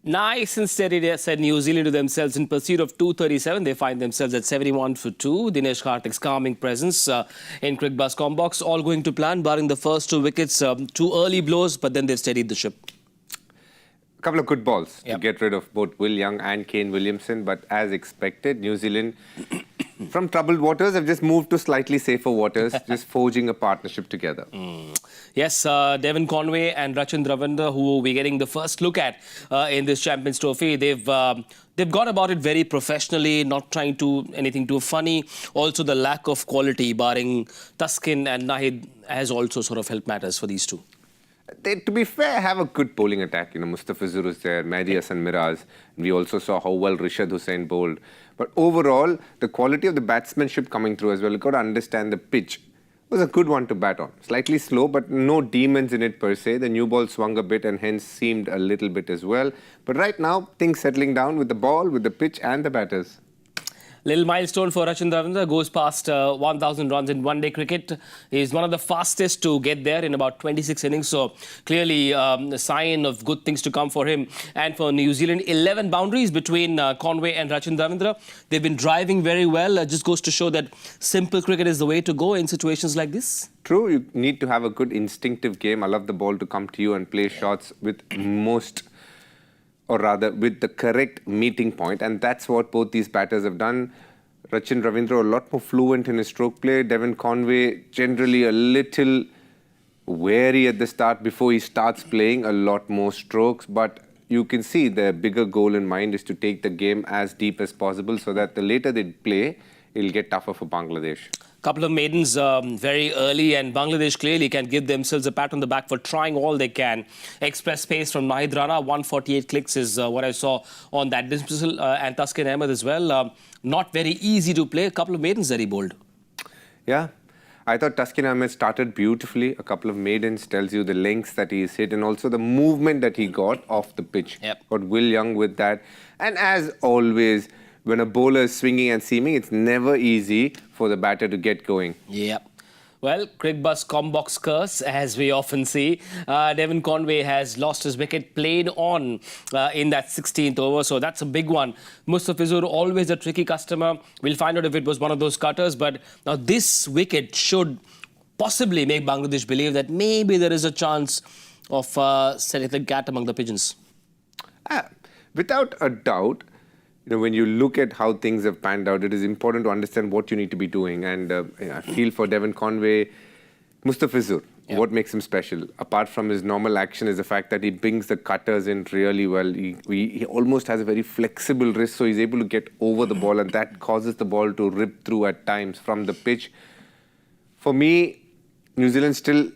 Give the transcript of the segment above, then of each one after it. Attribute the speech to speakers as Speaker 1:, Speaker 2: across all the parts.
Speaker 1: Nice and steady, they said New Zealand to themselves in pursuit of 237. They find themselves at 71 for 2. Dinesh Karthik's calming presence in Cricbuzz Comm Box. All going to plan, barring the first two wickets. Two early blows, but then they've steadied the ship.
Speaker 2: A couple of good balls to get rid of both Will Young and Kane Williamson. But as expected, New Zealand, from troubled waters, have just moved to slightly safer waters, just forging a partnership together.
Speaker 1: Yes, Devon Conway and Rachin Ravindra, who we're getting the first look at in this Champions Trophy, they've gone about it very professionally, not trying to anything too funny. Also, the lack of quality, barring Tuskin and Nahid, has also sort of helped matters for these two.
Speaker 2: They, to be fair, have a good bowling attack. You know, Mustafizur is there, Mehdi Hasan Miraz. We also saw how well Rishad Hussain bowled. But overall, the quality of the batsmanship coming through as well. You've got to understand the pitch was a good one to bat on. Slightly slow, but no demons in it per se. The new ball swung a bit and hence seemed a little bit as well. But right now, things settling down with the ball, with the pitch and the batters.
Speaker 1: Little milestone for Rachin Ravindra, goes past 1,000 runs in one-day cricket. He's one of the fastest to get there in about 26 innings. So clearly a sign of good things to come for him. And for New Zealand, 11 boundaries between Conway and Rachin Ravindra. They've been driving very well. Just goes to show that simple cricket is the way to go in situations like this.
Speaker 2: True, you need to have a good instinctive game. I love the ball to come to you and play shots with with the correct meeting point, and that's what both these batters have done. Rachin Ravindra a lot more fluent in his stroke play. Devon Conway generally a little wary at the start before he starts playing a lot more strokes, but you can see their bigger goal in mind is to take the game as deep as possible so that the later they play, it'll get tougher for Bangladesh.
Speaker 1: Couple of maidens very early, and Bangladesh clearly can give themselves a pat on the back for trying all they can. Express pace from Nahid Rana, 148 clicks is what I saw on that dismissal, and Tuskin Ahmed as well. Not very easy to play. A couple of maidens that he bowled.
Speaker 2: Yeah, I thought Tuskin Ahmed started beautifully. A couple of maidens tells you the lengths that he's hit and also the movement that he got off the pitch. Got Will Young with that. And as always, when a bowler is swinging and seaming, it's never easy for the batter to get going.
Speaker 1: Yeah. Well, Cricbuzz Comm Box curse, as we often see. Devon Conway has lost his wicket, played on in that 16th over, so that's a big one. Mustafizur, always a tricky customer. We'll find out if it was one of those cutters, but now this wicket should possibly make Bangladesh believe that maybe there is a chance of setting the cat among the pigeons.
Speaker 2: Without a doubt, you know, when you look at how things have panned out, it is important to understand what you need to be doing. And I feel for Devon Conway, Mustafizur, what makes him special, apart from his normal action, is the fact that he brings the cutters in really well. He almost has a very flexible wrist, so he's able to get over the ball, and that causes the ball to rip through at times from the pitch. For me, New Zealand still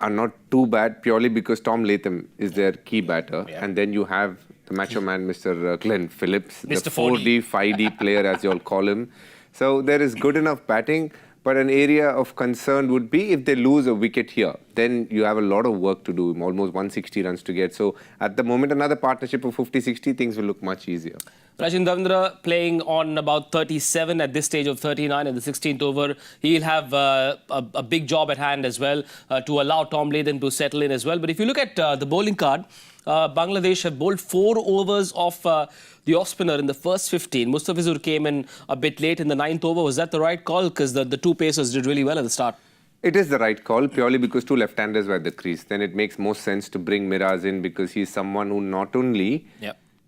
Speaker 2: are not too bad, purely because Tom Latham is their key batter. And then you have the macho man, Mr. Glenn Phillips, the 4D, 5D player, as you all call him. So there is good enough batting, but an area of concern would be if they lose a wicket here. Then you have a lot of work to do, almost 160 runs to get. So at the moment, another partnership of 50-60, things will look much easier.
Speaker 1: Rachin Ravindra playing on about 37 at this stage of 39 at the 16th over. He'll have a big job at hand as well to allow Tom Latham to settle in as well. But if you look at the bowling card, Bangladesh have bowled 4 overs of the off-spinner in the first 15. Mustafizur came in a bit late in the 9th over. Was that the right call? Because the two pacers did really well at the start.
Speaker 2: It is the right call, purely because 2 left-handers were at the crease. Then it makes more sense to bring Miraz in because he's someone who not only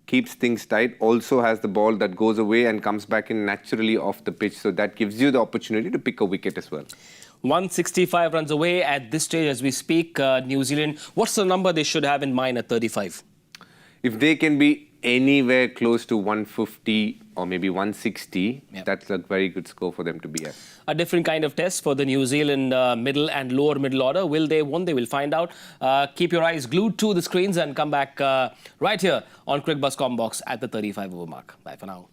Speaker 2: keeps things tight, also has the ball that goes away and comes back in naturally off the pitch. So that gives you the opportunity to pick a wicket as well.
Speaker 1: 165 runs away at this stage as we speak. New Zealand, what's the number they should have in mind at 35?
Speaker 2: If they can be anywhere close to 150 or maybe 160, that's a very good score for them to be at.
Speaker 1: A different kind of test for the New Zealand middle and lower middle order. Will they, won't they? We'll find out. Keep your eyes glued to the screens and come back right here on Cricbuzz Comm Box at the 35 over mark. Bye for now.